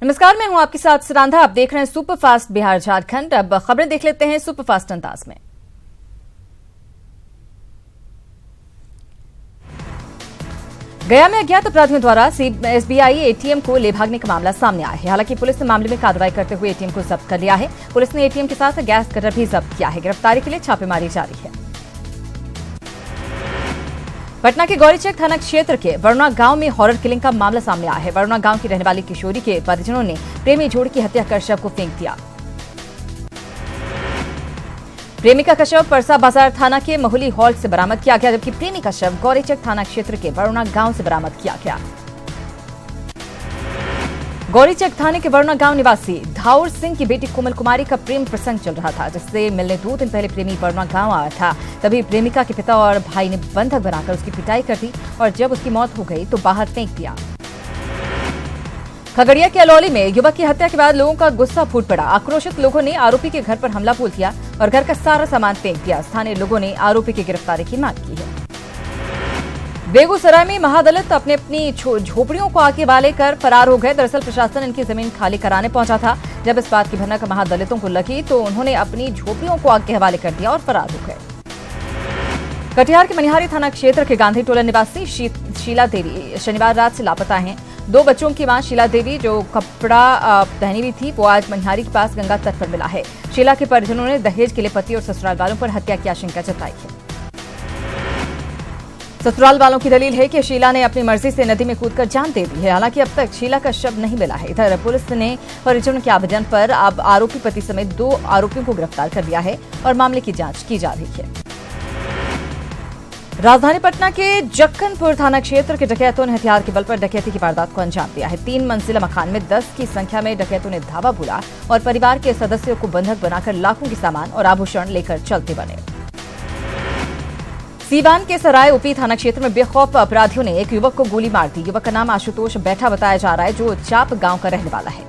नमस्कार, मैं हूं आपके साथ सुरांधा। आप देख रहे हैं सुपरफास्ट बिहार झारखंड। अब खबरें देख लेते हैं सुपरफास्ट अंदाज में। गया में अज्ञात अपराधियों द्वारा एसबीआई एटीएम को ले भागने का मामला सामने आया है। हालांकि पुलिस ने मामले में कार्रवाई करते हुए एटीएम को जब्त कर लिया है। पुलिस ने एटीएम के साथ गैस कटर भी जब्त किया है। गिरफ्तारी के लिए छापेमारी जारी है। पटना के गौरीचक थाना क्षेत्र के वरुणा गांव में हॉरर किलिंग का मामला सामने आया है। वरुणा गांव की रहने वाली किशोरी के परिजनों ने प्रेमी जोड़ी की हत्या कर शव को फेंक दिया। प्रेमिका का शव परसा बाजार थाना के महुली हॉल से बरामद किया गया, जबकि प्रेमी का शव गौरीचक थाना क्षेत्र के वरुणा गांव से बरामद किया गया। गौरीचक थाने के वरुणा गांव निवासी धाउर सिंह की बेटी कोमल कुमारी का प्रेम प्रसंग चल रहा था, जिससे मिलने 2 दिन पहले प्रेमी वरुणा गांव आया था। तभी प्रेमिका के पिता और भाई ने बंधक बनाकर उसकी पिटाई कर दी और जब उसकी मौत हो गई तो बाहर फेंक दिया। खगड़िया के अलौली में युवक की हत्या के बाद लोगों का गुस्सा फूट पड़ा। आक्रोशित लोगों ने आरोपी के घर पर हमला बोल दिया और घर का सारा सामान फेंक दिया। स्थानीय लोगों ने आरोपी की गिरफ्तारी की मांग की है। बेगूसराय में महादलित अपनी अपनी झोपड़ियों को आगे वाले कर फरार हो गए। दरअसल प्रशासन इनकी जमीन खाली कराने पहुंचा था। जब इस बात की भनक महादलितों को लगी तो उन्होंने अपनी झोपड़ियों को आग के हवाले कर दिया और फरार हो गए। कटिहार के मनिहारी थाना क्षेत्र के गांधी टोला निवासी शीला देवी शनिवार रात से लापता हैं। 2 बच्चों की मां शीला देवी, जो कपड़ा पहनी हुई थी, वो आज मनिहारी के पास गंगा तट पर मिला है। शीला के परिजनों ने दहेज के लिए पति और ससुराल वालों पर हत्या की आशंका जताई है। ससुराल वालों की दलील है कि शीला ने अपनी मर्जी से नदी में कूदकर जान दे दी है। हालांकि अब तक शीला का शव नहीं मिला है। इधर पुलिस ने परिजनों के आवेदन पर अब आरोपी पति समेत 2 आरोपियों को गिरफ्तार कर लिया है और मामले की जांच की जा रही है। राजधानी पटना के जक्कनपुर थाना क्षेत्र के डकैतों ने हथियार के बल पर डकैती की वारदात को अंजाम दिया है। 3 मंजिला मकान में 10 की संख्या में डकैतों ने धावा बोला और परिवार के सदस्यों को बंधक बनाकर लाखों के सामान और आभूषण लेकर चलते बने। सीवान के सराय ओपी थाना क्षेत्र में बेखौफ अपराधियों ने एक युवक को गोली मार दी। युवक का नाम आशुतोष बैठा बताया जा रहा है, जो चाप गांव का रहने वाला है।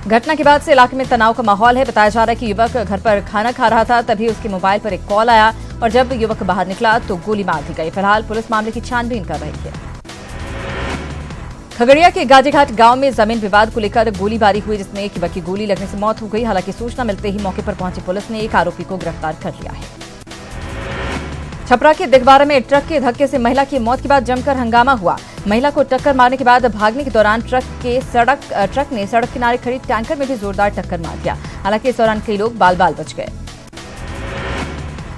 घटना के बाद से इलाके में तनाव का माहौल है। बताया जा रहा है कि युवक घर पर खाना खा रहा था, तभी उसके मोबाइल पर एक कॉल आया और जब युवक बाहर निकला तो गोली मार दी गई। फिलहाल पुलिस मामले की छानबीन कर रही है। खगड़िया के गाजीघाट गांव में जमीन विवाद को लेकर गोलीबारी हुई, जिसमें एक युवक की गोली लगने से मौत हो गई। हालांकि सूचना मिलते ही मौके पर पहुंची पुलिस ने एक आरोपी को गिरफ्तार कर लिया है। छपरा के दिगवारा में ट्रक के धक्के से महिला की मौत के बाद जमकर हंगामा हुआ। महिला को टक्कर मारने के बाद भागने के दौरान ट्रक ने सड़क किनारे खड़ी टैंकर में भी जोरदार टक्कर मार दिया। हालांकि इस दौरान कई लोग बाल बाल बच गए।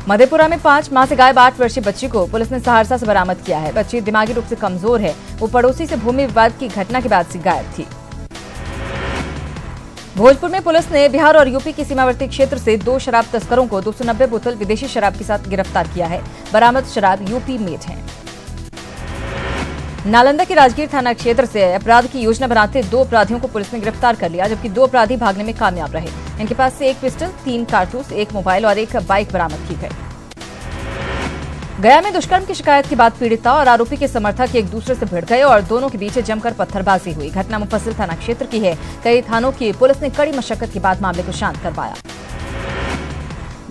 मधेपुरा में 5 माह से गायब 8 वर्षीय बच्ची को पुलिस ने सहरसा से बरामद किया है। बच्ची दिमागी रूप से कमजोर है। वो पड़ोसी से भूमि विवाद की घटना के बाद से गायब थी। भोजपुर में पुलिस ने बिहार और यूपी की सीमावर्ती क्षेत्र से 2 शराब तस्करों को 290 बोतल विदेशी शराब के साथ गिरफ्तार किया है। बरामद शराब यूपी मेड है। नालंदा के राजगीर थाना क्षेत्र से अपराध की योजना बनाते 2 अपराधियों को पुलिस ने गिरफ्तार कर लिया, जबकि 2 अपराधी भागने में कामयाब रहे। इनके पास से 1 पिस्टल, 3 कारतूस, 1 मोबाइल और 1 बाइक बरामद की गई। गया में दुष्कर्म की शिकायत के बाद पीड़िता और आरोपी के समर्थक एक दूसरे से भिड़ गए और दोनों के बीच जमकर पत्थरबाजी हुई। घटना मुफस्सिल थाना क्षेत्र की है। कई थानों की पुलिस ने कड़ी मशक्कत के बाद मामले को शांत करवाया।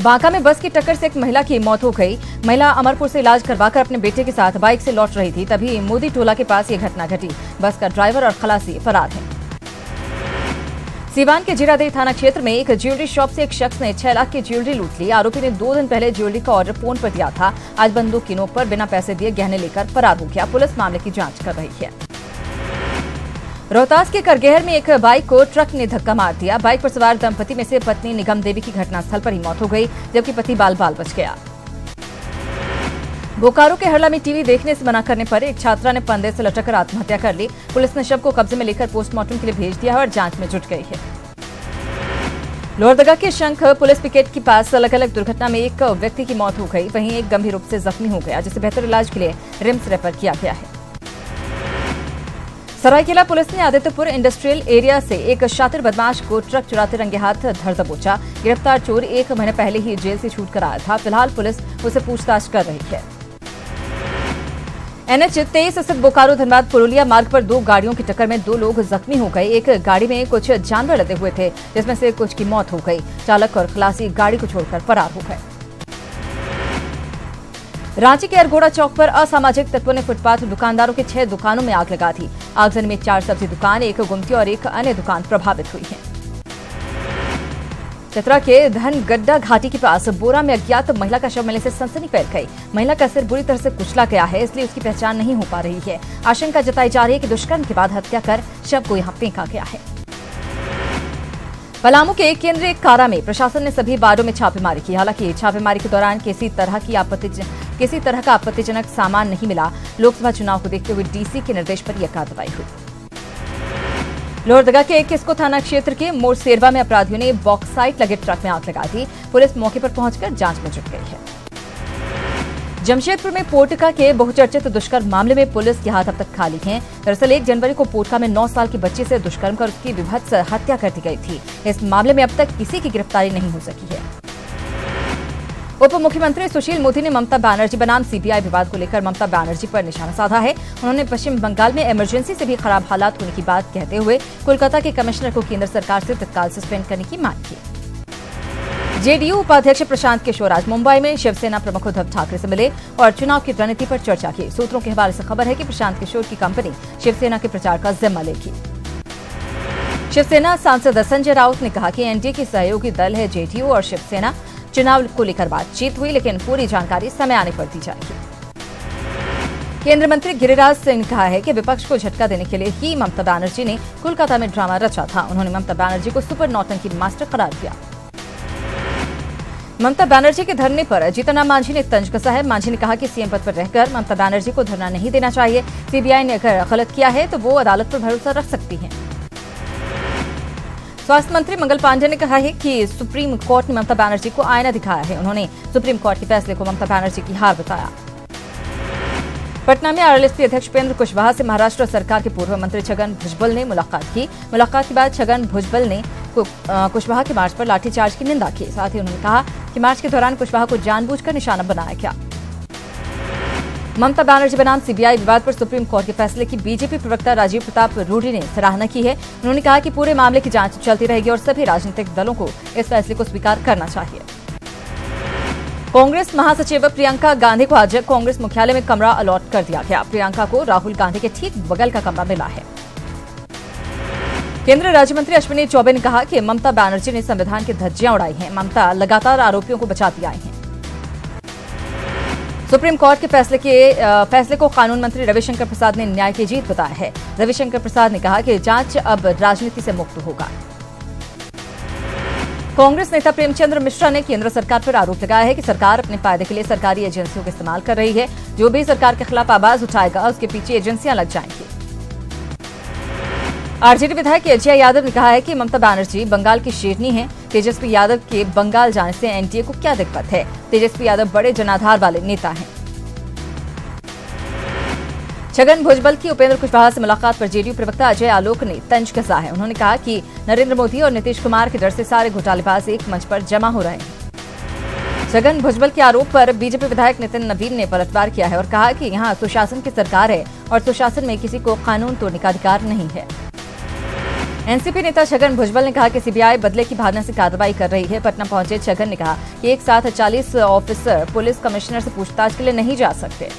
बांका में बस की टक्कर से एक महिला की मौत हो गई। महिला अमरपुर से इलाज करवाकर अपने बेटे के साथ बाइक से लौट रही थी, तभी मोदी टोला के पास ये घटना घटी। बस का ड्राइवर और खलासी फरार है। सीवान के जीरादेई थाना क्षेत्र में एक ज्वेलरी शॉप से एक शख्स ने 6 लाख की ज्वेलरी लूट ली। आरोपी ने 2 दिन पहले ज्वेलरी का ऑर्डर फोन पर दिया था। आज बंदूक की नोक पर बिना पैसे दिए गहने लेकर फरार हो गया। पुलिस मामले की जांच कर रही है। रोहतास के करगेहर में एक बाइक को ट्रक ने धक्का मार दिया। बाइक पर सवार दंपति में से पत्नी निगम देवी की घटनास्थल पर ही मौत हो गई, जबकि पति बाल बाल बच गया। बोकारो के हरला में टीवी देखने से मना करने पर एक छात्रा ने फंदे से लटककर आत्महत्या कर ली। पुलिस ने शव को कब्जे में लेकर पोस्टमार्टम के लिए भेज दिया है और जांच में जुट गई है। लोहरदगा के शंख पुलिस पिकेट के पास अलग अलग दुर्घटना में एक व्यक्ति की मौत हो गई, वहीं एक गंभीर रूप से जख्मी हो गया, जिसे बेहतर इलाज के लिए रिम्स रेफर किया गया है। सरायकेला पुलिस ने आदित्यपुर इंडस्ट्रियल एरिया से एक शातिर बदमाश को ट्रक चुराते रंगे हाथ धर दबोचा। गिरफ्तार चोर 1 महीने पहले ही जेल से छूट कर आया था। फिलहाल पुलिस उसे पूछताछ कर रही है। NH 23 स्थित बोकारो धनबाद पुरुलिया मार्ग पर 2 गाड़ियों की टक्कर में 2 लोग जख्मी हो गए। एक गाड़ी में कुछ जानवर लदे हुए थे, जिसमें से कुछ की मौत हो गई। चालक और खलासी गाड़ी को छोड़कर फरार हो गए। रांची के अरगोड़ा चौक पर असामाजिक तत्वों ने फुटपाथ दुकानदारों के 6 दुकानों में आग लगा दी। आगजनी में 4 सब्जी दुकान, 1 गुमती और 1 अन्य दुकान प्रभावित हुई है। चतरा के धनगड्डा घाटी के पास बोरा में अज्ञात महिला का शव मिलने से सनसनी फैल गई। महिला का सिर बुरी तरह से कुचला गया है, इसलिए उसकी पहचान नहीं हो पा रही है। आशंका जताई जा रही है कि दुष्कर्म के बाद हत्या कर शव को यहां फेंका गया है। पलामू के केंद्रीय कारा में प्रशासन ने सभी वार्डों में छापेमारी की। हालांकि छापेमारी के दौरान किसी तरह का आपत्तिजनक सामान नहीं मिला। लोकसभा चुनाव को देखते हुए डीसी के निर्देश पर यह कार्रवाई हुई। लोहरदगा के किस्को थाना क्षेत्र के मोरसेरवा में अपराधियों ने बॉक्साइट लगे ट्रक में आग लगा दी। पुलिस मौके पर पहुंचकर जांच में जुट गई है। जमशेदपुर में पोटका के बहुचर्चित दुष्कर्म मामले में पुलिस के हाथ अब तक खाली हैं। दरअसल 1 जनवरी को पोटका में 9 साल की बच्ची से दुष्कर्म कर उसकी विभत्स हत्या कर दी गई थी। इस मामले में अब तक किसी की गिरफ्तारी नहीं हो सकी है। उप मुख्यमंत्री सुशील मोदी ने ममता बनर्जी बनाम सीबीआई विवाद को लेकर ममता बनर्जी पर निशाना साधा है। उन्होंने पश्चिम बंगाल में इमरजेंसी से भी खराब हालात होने की बात कहते हुए कोलकाता के कमिश्नर को केंद्र सरकार से तत्काल सस्पेंड करने की मांग की। जेडीयू उपाध्यक्ष प्रशांत किशोर आज मुंबई में शिवसेना प्रमुख उद्धव ठाकरे से मिले और चुनाव की रणनीति पर चर्चा की। सूत्रों के हवाले से खबर है कि प्रशांत किशोर की कंपनी शिवसेना के प्रचार का जिम्मा लेगी। शिवसेना सांसद संजय राउत ने कहा कि एनडीए की सहयोगी दल है जेडीयू और शिवसेना। चुनाव को लेकर बातचीत हुई, लेकिन पूरी जानकारी समय आने पर दी जाएगी। केंद्रीय मंत्री गिरिराज सिंह ने कहा है कि विपक्ष को झटका देने के लिए ही ममता बनर्जी ने कोलकाता में ड्रामा रचा था। उन्होंने ममता बनर्जी को सुपर नौटंकी मास्टर करार दिया। ममता बनर्जी के धरने पर जीतन राम मांझी ने तंज कसा है। मांझी ने कहा कि सीएम पद पर रहकर ममता बनर्जी को धरना नहीं देना चाहिए। सीबीआई ने अगर गलत किया है तो वो अदालत पर भरोसा रख सकती है। स्वास्थ्य मंत्री मंगल पांडे ने कहा है कि सुप्रीम कोर्ट ने ममता बनर्जी को आईना दिखाया है। उन्होंने सुप्रीम कोर्ट के फैसले को ममता बनर्जी की हार बताया। पटना में आरएलएसपी अध्यक्ष उपेंद्र कुशवाहा से महाराष्ट्र सरकार के पूर्व मंत्री छगन भुजबल ने मुलाकात की। मुलाकात के बाद छगन भुजबल ने कुशवाहा के मार्च पर लाठीचार्ज की निंदा की। साथ ही उन्होंने कहा कि मार्च के दौरान कुशवाहा को जानबूझकर निशाना बनाया गया। ममता बनर्जी बनाम सीबीआई विवाद पर सुप्रीम कोर्ट के फैसले की बीजेपी प्रवक्ता राजीव प्रताप रूडी ने सराहना की है। उन्होंने कहा कि पूरे मामले की जांच चलती रहेगी और सभी राजनीतिक दलों को इस फैसले को स्वीकार करना चाहिए। कांग्रेस महासचिव प्रियंका गांधी को आज कांग्रेस मुख्यालय में कमरा अलॉट कर दिया गया। प्रियंका को राहुल गांधी के ठीक बगल का कमरा मिला है। केंद्रीय राज्य मंत्री अश्विनी चौबे ने कहा कि ममता बनर्जी ने संविधान की धज्जियां उड़ाई हैं। ममता लगातार आरोपियों को बचाती आई हैं। सुप्रीम कोर्ट के फैसले को कानून मंत्री रविशंकर प्रसाद ने न्याय की जीत बताया है। रविशंकर प्रसाद ने कहा कि जांच अब राजनीति से मुक्त होगा। कांग्रेस नेता प्रेमचंद्र मिश्रा ने केंद्र सरकार पर आरोप लगाया है कि सरकार अपने फायदे के लिए सरकारी एजेंसियों का इस्तेमाल कर रही है। जो भी सरकार के खिलाफ आवाज उठाएगा उसके पीछे एजेंसियां लग जाएंगी। आरजेडी विधायक अजय यादव ने कहा है कि ममता बनर्जी बंगाल की शेरनी है। तेजस्वी यादव के बंगाल जाने से एनडीए को क्या दिक्कत है? तेजस्वी यादव बड़े जनाधार वाले नेता हैं। छगन भुजबल की उपेंद्र कुशवाहा से मुलाकात पर जेडीयू प्रवक्ता अजय आलोक ने तंज कसा है। उन्होंने कहा कि नरेंद्र मोदी और नीतीश कुमार के डर से सारे घोटालेबाज एक मंच पर जमा हो रहे हैं। छगन भुजबल के आरोप पर बीजेपी विधायक नितिन नवीन ने पलटवार किया है और कहा कि यहां सुशासन की सरकार है और सुशासन में किसी को कानून तोड़ने का अधिकार नहीं है। एनसीपी नेता छगन भुजबल ने कहा कि सीबीआई बदले की भावना से कार्रवाई कर रही है। पटना पहुंचे छगन ने कहा कि एक साथ 40 ऑफिसर पुलिस कमिश्नर से पूछताछ के लिए नहीं जा सकते।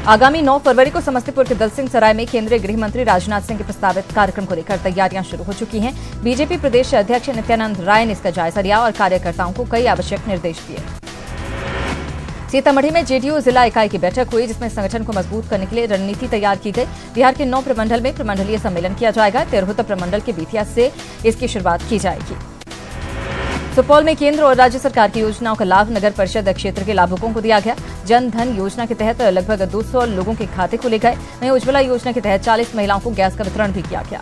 आगामी 9 फरवरी को समस्तीपुर के दलसिंह सराय में केंद्रीय गृह मंत्री राजनाथ सिंह के प्रस्तावित कार्यक्रम को लेकर तैयारियां शुरू हो चुकी हैं। बीजेपी प्रदेश अध्यक्ष नित्यानंद राय ने इसका जायजा लिया और कार्यकर्ताओं को कई आवश्यक निर्देश दिए। सीतामढ़ी में जेडीयू जिला इकाई की बैठक हुई, जिसमें संगठन को मजबूत करने के लिए रणनीति तैयार की गई। बिहार के 9 प्रमंडल में प्रमंडलीय सम्मेलन किया जाएगा। तिरहुत प्रमंडल के बेतिया से इसकी शुरुआत की जाएगी। सुपौल में केंद्र और राज्य सरकार की योजनाओं का लाभ नगर परिषद क्षेत्र के लाभुकों को दिया गया। जन धन योजना के तहत लगभग 200 लोगों के खाते खोले गए। वहीं उज्ज्वला योजना के तहत 40 महिलाओं को गैस का वितरण भी किया गया।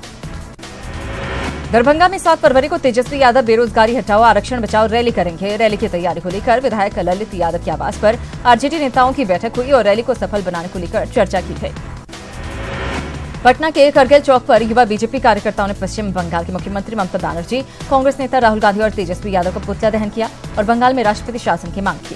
दरभंगा में 7 फरवरी को तेजस्वी यादव बेरोजगारी हटाओ आरक्षण बचाओ रैली करेंगे। रैली की तैयारी को लेकर विधायक ललित यादव के आवास पर आरजेडी नेताओं की बैठक हुई और रैली को सफल बनाने को लेकर चर्चा की गई। पटना के करगिल चौक पर युवा बीजेपी कार्यकर्ताओं ने पश्चिम बंगाल के मुख्यमंत्री ममता बनर्जी, कांग्रेस नेता राहुल गांधी और तेजस्वी यादव का पुतला दहन किया और बंगाल में राष्ट्रपति शासन की मांग की।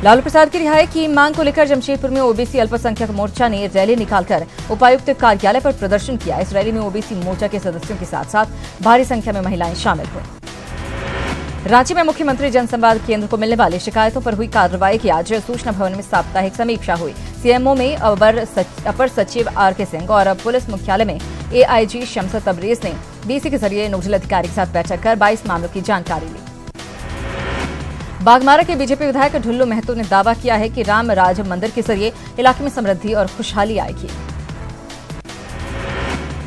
लालू प्रसाद की रिहाई की मांग को लेकर जमशेदपुर में ओबीसी अल्पसंख्यक मोर्चा ने रैली निकालकर उपायुक्त कार्यालय पर प्रदर्शन किया। इस रैली में ओबीसी मोर्चा के सदस्यों के साथ साथ भारी संख्या में महिलाएं शामिल हुई। रांची में मुख्यमंत्री जनसंवाद केंद्र को मिलने वाली शिकायतों पर हुई कार्रवाई की आज सूचना भवन में साप्ताहिक समीक्षा हुई। सीएमओ में अपर सचिव आर.के. सिंह और पुलिस मुख्यालय में एआईजी शमस तबरेज ने डीसी के जरिए नोडल अधिकारी के साथ बैठक कर 22 मामलों की जानकारी ली। बागमारा के बीजेपी विधायक ढुल्लू महतो ने दावा किया है कि राम राज मंदिर के जरिए इलाके में समृद्धि और खुशहाली आएगी।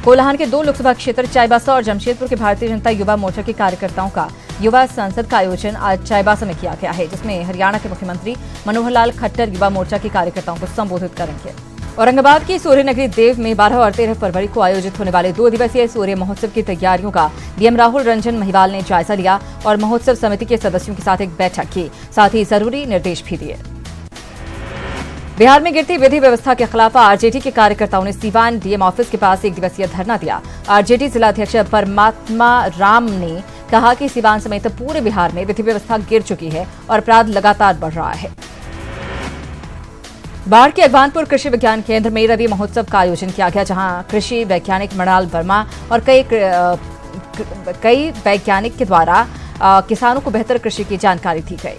कोल्हान के 2 लोकसभा क्षेत्र चाईबासा और जमशेदपुर के भारतीय जनता युवा मोर्चा के कार्यकर्ताओं का युवा संसद का आयोजन आज चाईबासा में किया गया है, जिसमें हरियाणा के मुख्यमंत्री मनोहर लाल खट्टर युवा मोर्चा के कार्यकर्ताओं को संबोधित करेंगे। औरंगाबाद की सूर्य नगरी देव में 12 और 13 फरवरी को आयोजित होने वाले 2 दिवसीय सूर्य महोत्सव की तैयारियों का डीएम राहुल रंजन महिवाल ने जायजा लिया और महोत्सव समिति के सदस्यों के साथ एक बैठक की, साथ ही जरूरी निर्देश भी दिए। बिहार में गिरती विधि व्यवस्था के खिलाफ आरजेडी के कार्यकर्ताओं ने सीवान डीएम ऑफिस के पास 1 दिवसीय धरना दिया। आरजेडी जिलाध्यक्ष परमात्मा राम ने कहा कि सीवान समेत पूरे बिहार में विधि व्यवस्था गिर चुकी है और अपराध लगातार बढ़ रहा है। बाढ़ के अगवानपुर कृषि विज्ञान केंद्र में रवि महोत्सव का आयोजन किया गया, जहां कृषि वैज्ञानिक मृणाल वर्मा और कई वैज्ञानिक के द्वारा किसानों को बेहतर कृषि की जानकारी दी गई।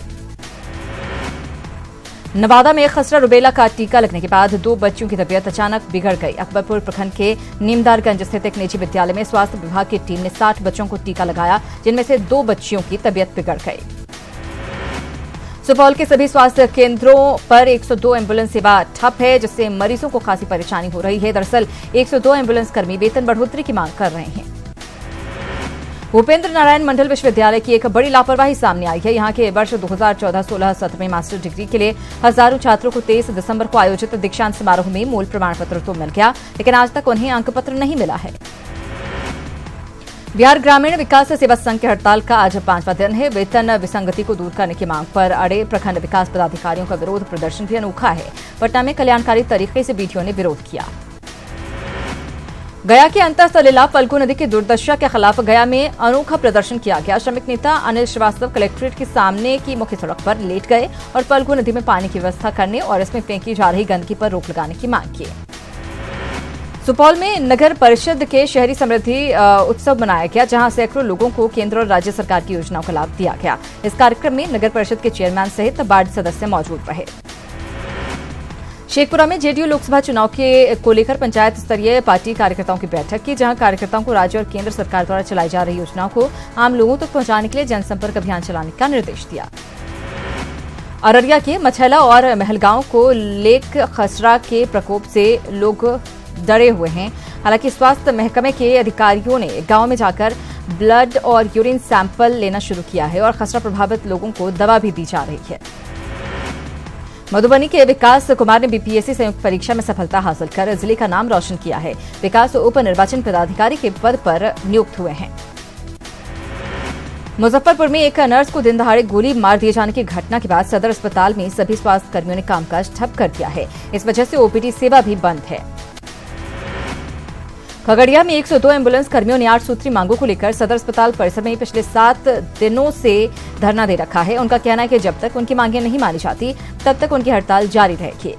नवादा में खसरा रुबेला का टीका लगने के बाद 2 बच्चियों की तबीयत अचानक बिगड़ गई। अकबरपुर प्रखंड के नीमदारगंज स्थित एक निजी विद्यालय में स्वास्थ्य विभाग की टीम ने 60 बच्चों को टीका लगाया, जिनमें से 2 बच्चियों की तबीयत बिगड़ गई। सुपौल के सभी स्वास्थ्य केंद्रों पर 102 एम्बुलेंस सेवा ठप है, जिससे मरीजों को खासी परेशानी हो रही है। दरअसल 102 एम्बुलेंस कर्मी वेतन बढ़ोतरी की मांग कर रहे हैं। भूपेंद्र नारायण मंडल विश्वविद्यालय की एक बड़ी लापरवाही सामने आई है। यहां के वर्ष 2014-16 सत्र में मास्टर डिग्री के लिए हजारों छात्रों को 23 दिसंबर को आयोजित दीक्षांत समारोह में मूल प्रमाण पत्र तो मिल गया, लेकिन आज तक उन्हें अंक पत्र नहीं मिला है। बिहार ग्रामीण विकास सेवा संघ की हड़ताल का आज 5वां दिन है। वेतन विसंगति को दूर करने की मांग पर अड़े प्रखंड विकास पदाधिकारियों का विरोध प्रदर्शन भी अनोखा है। पटना में कल्याणकारी तरीके से बीडीओ ने विरोध किया। गया के अंतःसलिला फल्गु नदी की दुर्दशा के खिलाफ गया में अनोखा प्रदर्शन किया गया। श्रमिक नेता अनिल श्रीवास्तव कलेक्ट्रेट के सामने की मुख्य सड़क पर लेट गए और फल्गु नदी में पानी की व्यवस्था करने और इसमें फेंकी जा रही गंदगी पर रोक लगाने की मांग की। सुपौल में नगर परिषद के शहरी समृद्धि उत्सव मनाया गया, जहां सैकड़ों लोगों को केंद्र और राज्य सरकार की योजनाओं का लाभ दिया गया। इस कार्यक्रम में नगर परिषद के चेयरमैन सहित वार्ड सदस्य मौजूद रहे। शेखपुरा में जेडीयू लोकसभा चुनाव को लेकर पंचायत स्तरीय पार्टी कार्यकर्ताओं की बैठक की, जहां कार्यकर्ताओं को राज्य और केंद्र सरकार द्वारा चलाई जा रही योजनाओं को आम लोगों तक पहुंचाने के लिए जनसंपर्क अभियान चलाने का निर्देश दिया। अररिया के मछैला और महलगांव को लेक खसरा के प्रकोप से लोग डरे हुए हैं। हालांकि स्वास्थ्य महकमे के अधिकारियों ने गांव में जाकर ब्लड और यूरिन सैंपल लेना शुरू किया है और खसरा प्रभावित लोगों को दवा भी दी जा रही है। मधुबनी के विकास कुमार ने बीपीएससी संयुक्त परीक्षा में सफलता हासिल कर जिले का नाम रोशन किया है। विकास उप निर्वाचन पदाधिकारी के पद पर नियुक्त हुए हैं। मुजफ्फरपुर में एक नर्स को दिन दहाड़े गोली मार दिए जाने की घटना के बाद सदर अस्पताल में सभी स्वास्थ्य कर्मियों ने कामकाज ठप कर दिया है। इस वजह से ओपीडी सेवा भी बंद है। खगड़िया में 102 एम्बुलेंस कर्मियों ने 8 सूत्री मांगों को लेकर सदर अस्पताल परिसर में पिछले 7 दिनों से धरना दे रखा है। उनका कहना है कि जब तक उनकी मांगें नहीं मानी जाती, तब तक उनकी हड़ताल जारी रहेगी।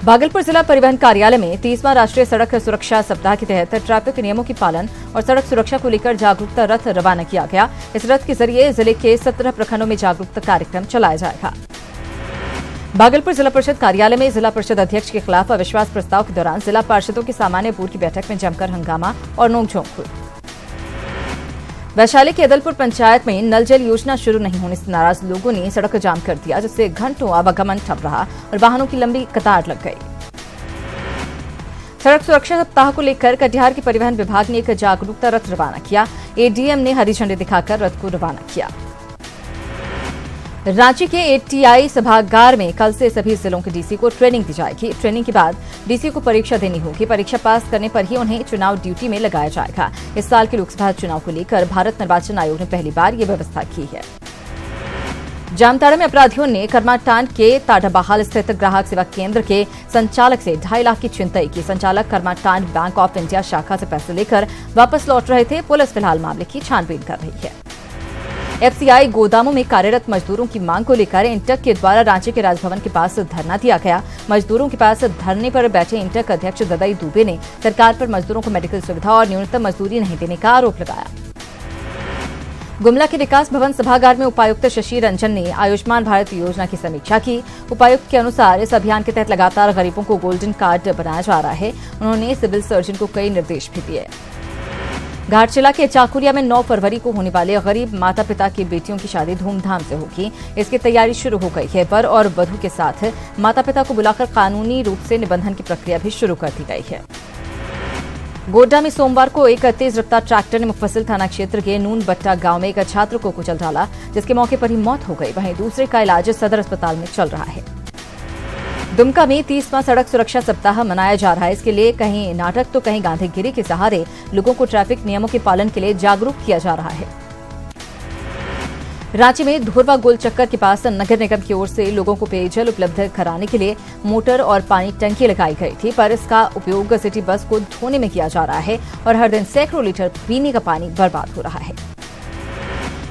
भागलपुर जिला परिवहन कार्यालय में 30वां राष्ट्रीय सड़क सुरक्षा सप्ताह के तहत ट्रैफिक नियमों की पालन और सड़क सुरक्षा को लेकर जागरूकता रथ रवाना किया गया। इस रथ के जरिए जिले के 17 प्रखंडों में जागरूकता कार्यक्रम चलाया जाएगा। भागलपुर जिला परिषद कार्यालय में जिला परिषद अध्यक्ष के खिलाफ अविश्वास प्रस्ताव के दौरान जिला पार्षदों की सामान्य बोर्ड की बैठक में जमकर हंगामा और नोकझोंक हुई। वैशाली के अदलपुर पंचायत में नल जल योजना शुरू नहीं होने से नाराज लोगों ने सड़क जाम कर दिया, जिससे घंटों आवागमन ठप रहा और वाहनों की लंबी कतार लग गई। सड़क सुरक्षा सप्ताह को लेकर कटिहार के परिवहन विभाग ने एक जागरूकता रथ रवाना किया। एडीएम ने हरी झंडी दिखाकर रथ को रवाना किया। रांची के एटीआई सभागार में कल से सभी जिलों के डीसी को ट्रेनिंग दी जाएगी। ट्रेनिंग के बाद डीसी को परीक्षा देनी होगी। परीक्षा पास करने पर ही उन्हें चुनाव ड्यूटी में लगाया जाएगा। इस साल के लोकसभा चुनाव को लेकर भारत निर्वाचन आयोग ने पहली बार ये व्यवस्था की है। जामताड़ा में अपराधियों ने करमाटांड के ताडाबहाल स्थित ग्राहक सेवा केंद्र के संचालक से 2.5 लाख की छिनतई की। संचालक करमाटांड बैंक ऑफ इंडिया शाखा से पैसे लेकर वापस लौट रहे थे। पुलिस फिलहाल मामले की छानबीन कर रही है। एफसीआई गोदामों में कार्यरत मजदूरों की मांग को लेकर इंटक के द्वारा रांची के राजभवन के पास धरना दिया गया। मजदूरों के पास धरने पर बैठे इंटक अध्यक्ष ददई दुबे ने सरकार पर मजदूरों को मेडिकल सुविधा और न्यूनतम मजदूरी नहीं देने का आरोप लगाया। गुमला के विकास भवन सभागार में उपायुक्त शशि रंजन ने आयुष्मान भारत योजना की समीक्षा की। उपायुक्त के अनुसार इस अभियान के तहत लगातार गरीबों को गोल्डन कार्ड बनाया जा रहा है। उन्होंने सिविल सर्जन को कई निर्देश भी दिए। घाटशिला के चाकुरिया में 9 फरवरी को होने वाले गरीब माता पिता की बेटियों की शादी धूमधाम से होगी। इसकी तैयारी शुरू हो गई है। वर और वधू के साथ माता पिता को बुलाकर कानूनी रूप से निबंधन की प्रक्रिया भी शुरू कर दी गई है। गोड्डा में सोमवार को एक तेज रफ्तार ट्रैक्टर ने मुफस्सिल थाना क्षेत्र के नूनबट्टा गांव में एक छात्र को कुचल डाला, जिसके मौके पर ही मौत हो गई। वहीं दूसरे का इलाज सदर अस्पताल में चल रहा है। दुमका में 30वां सड़क सुरक्षा सप्ताह मनाया जा रहा है। इसके लिए कहीं नाटक तो कहीं गांधीगिरी के सहारे लोगों को ट्रैफिक नियमों के पालन के लिए जागरूक किया जा रहा है। रांची में धुरवा गोल चक्कर के पास नगर निगम की ओर से लोगों को पेयजल उपलब्ध कराने के लिए मोटर और पानी टंकी लगाई गई थी, पर इसका उपयोग सिटी बस को धोने में किया जा रहा है और हर दिन सैकड़ों लीटर पीने का पानी बर्बाद हो रहा है।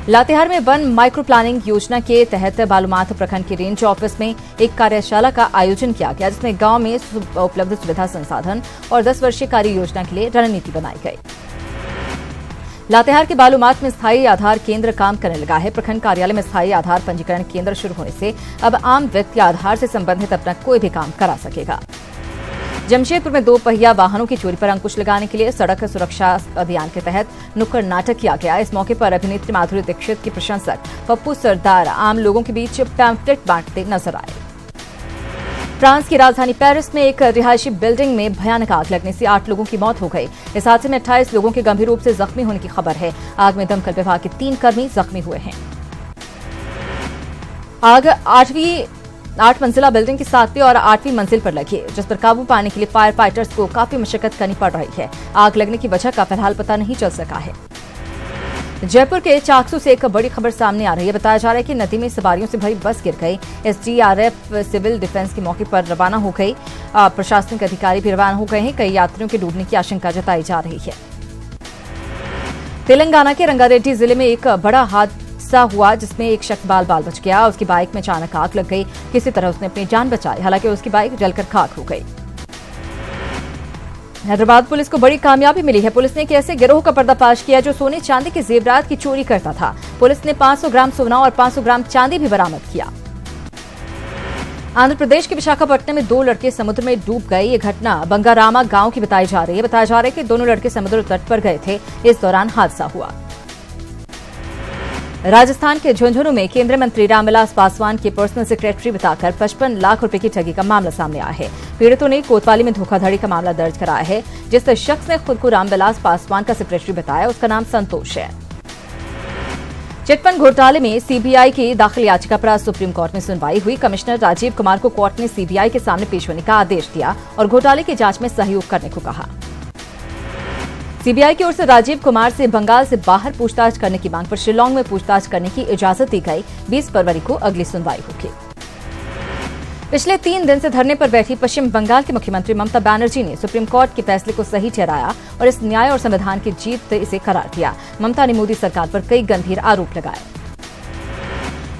लातेहार में वन माइक्रो प्लानिंग योजना के तहत बालूमाथ प्रखंड के रेंज ऑफिस में एक कार्यशाला का आयोजन किया गया, जिसमें गांव में उपलब्ध सुविधा संसाधन और 10 वर्षीय कार्य योजना के लिए रणनीति बनाई गई। लातेहार के बालूमाथ में स्थायी आधार केंद्र काम करने लगा है। प्रखंड कार्यालय में स्थायी आधार पंजीकरण केंद्र शुरू होने से अब आम व्यक्ति आधार से संबंधित अपना कोई भी काम करा सकेगा। जमशेदपुर में 2 पहिया वाहनों की चोरी पर अंकुश लगाने के लिए सड़क सुरक्षा अभियान के तहत नुक्कड़ नाटक किया गया। इस मौके पर अभिनेत्री माधुरी दीक्षित के प्रशंसक पप्पू सरदार आम लोगों के बीच पैम्फलेट बांटते नजर आए। फ्रांस की राजधानी पेरिस में एक रिहायशी बिल्डिंग में भयानक आग लगने से 8 लोगों की मौत हो गई। इस हादसे में 28 लोगों के गंभीर रूप से जख्मी होने की खबर है। आग में दमकल विभाग के 3 कर्मी जख्मी हुए हैं। आग 8 मंजिला बिल्डिंग की 7वीं और 8वीं मंजिल पर लगी, जिस पर काबू पाने के लिए फायर फाइटर्स को काफी मशक्कत करनी पड़ रही है। आग लगने की वजह का फिलहाल पता नहीं चल सका है। जयपुर के चाकसू से एक बड़ी खबर सामने आ रही है। बताया जा रहा है कि नदी में सवारियों से भरी बस गिर गई। एसडीआरएफ सिविल डिफेंस की मौके पर रवाना हो गई। प्रशासनिक अधिकारी भी रवाना हो गए हैं। कई यात्रियों के डूबने की आशंका जताई जा रही है। तेलंगाना के रंगारेड्डी जिले में एक बड़ा हादसा हुआ, जिसमें एक शख्स बाल बच गया। उसकी बाइक में अचानक आग लग गई। किसी तरह उसने अपनी जान बचाई, हालांकि उसकी बाइक जलकर खाक हो गई। हैदराबाद पुलिस को बड़ी कामयाबी मिली है। पुलिस ने एक ऐसे गिरोह का पर्दाफाश किया जो सोने चांदी के जेवरात की चोरी करता था। पुलिस ने 500 ग्राम सोना और 500 ग्राम चांदी भी बरामद किया। आंध्र प्रदेश के विशाखापट्टनम में 2 लड़के समुद्र में डूब गए। ये घटना बंगारामा गांव की बताई जा रही है। बताया जा रहा है कि दोनों लड़के समुद्र तट पर गए थे। इस दौरान हादसा हुआ। राजस्थान के झुंझुनू में केंद्रीय मंत्री रामविलास पासवान के पर्सनल सेक्रेटरी बताकर 55 लाख रुपए की ठगी का मामला सामने आया है। पीड़ितों ने कोतवाली में धोखाधड़ी का मामला दर्ज कराया है। जिस शख्स ने खुद को रामविलास पासवान का सेक्रेटरी बताया, उसका नाम संतोष है। चिटफंड घोटाले में सीबीआई की दाखिल याचिका पर आज सुप्रीम कोर्ट में सुनवाई हुई। कमिश्नर राजीव कुमार को कोर्ट ने सीबीआई के सामने पेश होने का आदेश दिया और घोटाले की जांच में सहयोग करने को कहा। सीबीआई की ओर से राजीव कुमार से बंगाल से बाहर पूछताछ करने की मांग पर शिलांग में पूछताछ करने की इजाजत दी गई। 20 फरवरी को अगली सुनवाई होगी। पिछले 3 दिन से धरने पर बैठी पश्चिम बंगाल की मुख्यमंत्री ममता बनर्जी ने सुप्रीम कोर्ट के फैसले को सही ठहराया और इस न्याय और संविधान की जीत इसे करार दिया। ममता ने मोदी सरकार पर कई गंभीर आरोप लगाए।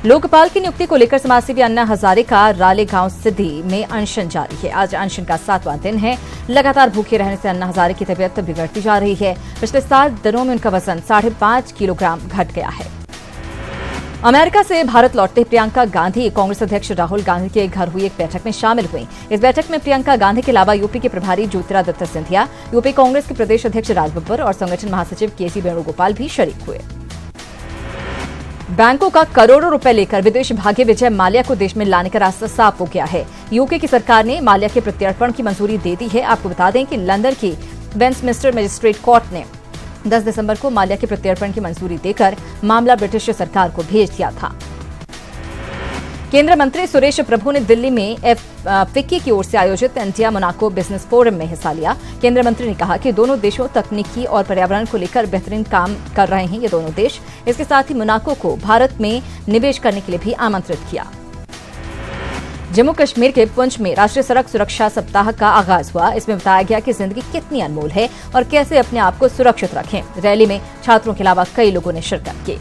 लोकपाल की नियुक्ति को लेकर समाजसेवी अन्ना हजारे का रालेगांव सिद्धि में अनशन जारी है। आज अनशन का 7वां दिन है। लगातार भूखे रहने से अन्ना हजारे की तबीयत बिगड़ती जा रही है। पिछले 7 दिनों में उनका वजन 5.5 किलोग्राम घट गया है। अमेरिका से भारत लौटते प्रियंका गांधी कांग्रेस अध्यक्ष राहुल गांधी के घर हुई एक बैठक में शामिल हुई। इस बैठक में प्रियंका गांधी के अलावा यूपी के प्रभारी ज्योतिरादित्य सिंधिया, यूपी कांग्रेस के प्रदेश अध्यक्ष राज बब्बर और संगठन महासचिव केसी वेणुगोपाल भी शरीक हुए। बैंकों का करोड़ों रुपए लेकर विदेश भागे विजय माल्या को देश में लाने का रास्ता साफ हो गया है। यूके की सरकार ने माल्या के प्रत्यर्पण की मंजूरी दे दी है। आपको बता दें कि लंदन की वेस्टमिंस्टर मजिस्ट्रेट कोर्ट ने 10 दिसंबर को माल्या के प्रत्यर्पण की मंजूरी देकर मामला ब्रिटिश सरकार को भेज दिया था। केंद्रीय मंत्री सुरेश प्रभु ने दिल्ली में फिक्की की ओर से आयोजित इंडिया मोनाको बिजनेस फोरम में हिस्सा लिया। केंद्रीय मंत्री ने कहा कि दोनों देशों तकनीकी और पर्यावरण को लेकर बेहतरीन काम कर रहे हैं ये दोनों देश। इसके साथ ही मोनाको को भारत में निवेश करने के लिए भी आमंत्रित किया। जम्मू कश्मीर के पुंछ में राष्ट्रीय सड़क सुरक्षा सप्ताह का आगाज हुआ। इसमें बताया गया कि जिंदगी कितनी अनमोल है और कैसे अपने आप को सुरक्षित रखें। रैली में छात्रों के अलावा कई लोगों ने शिरकत की।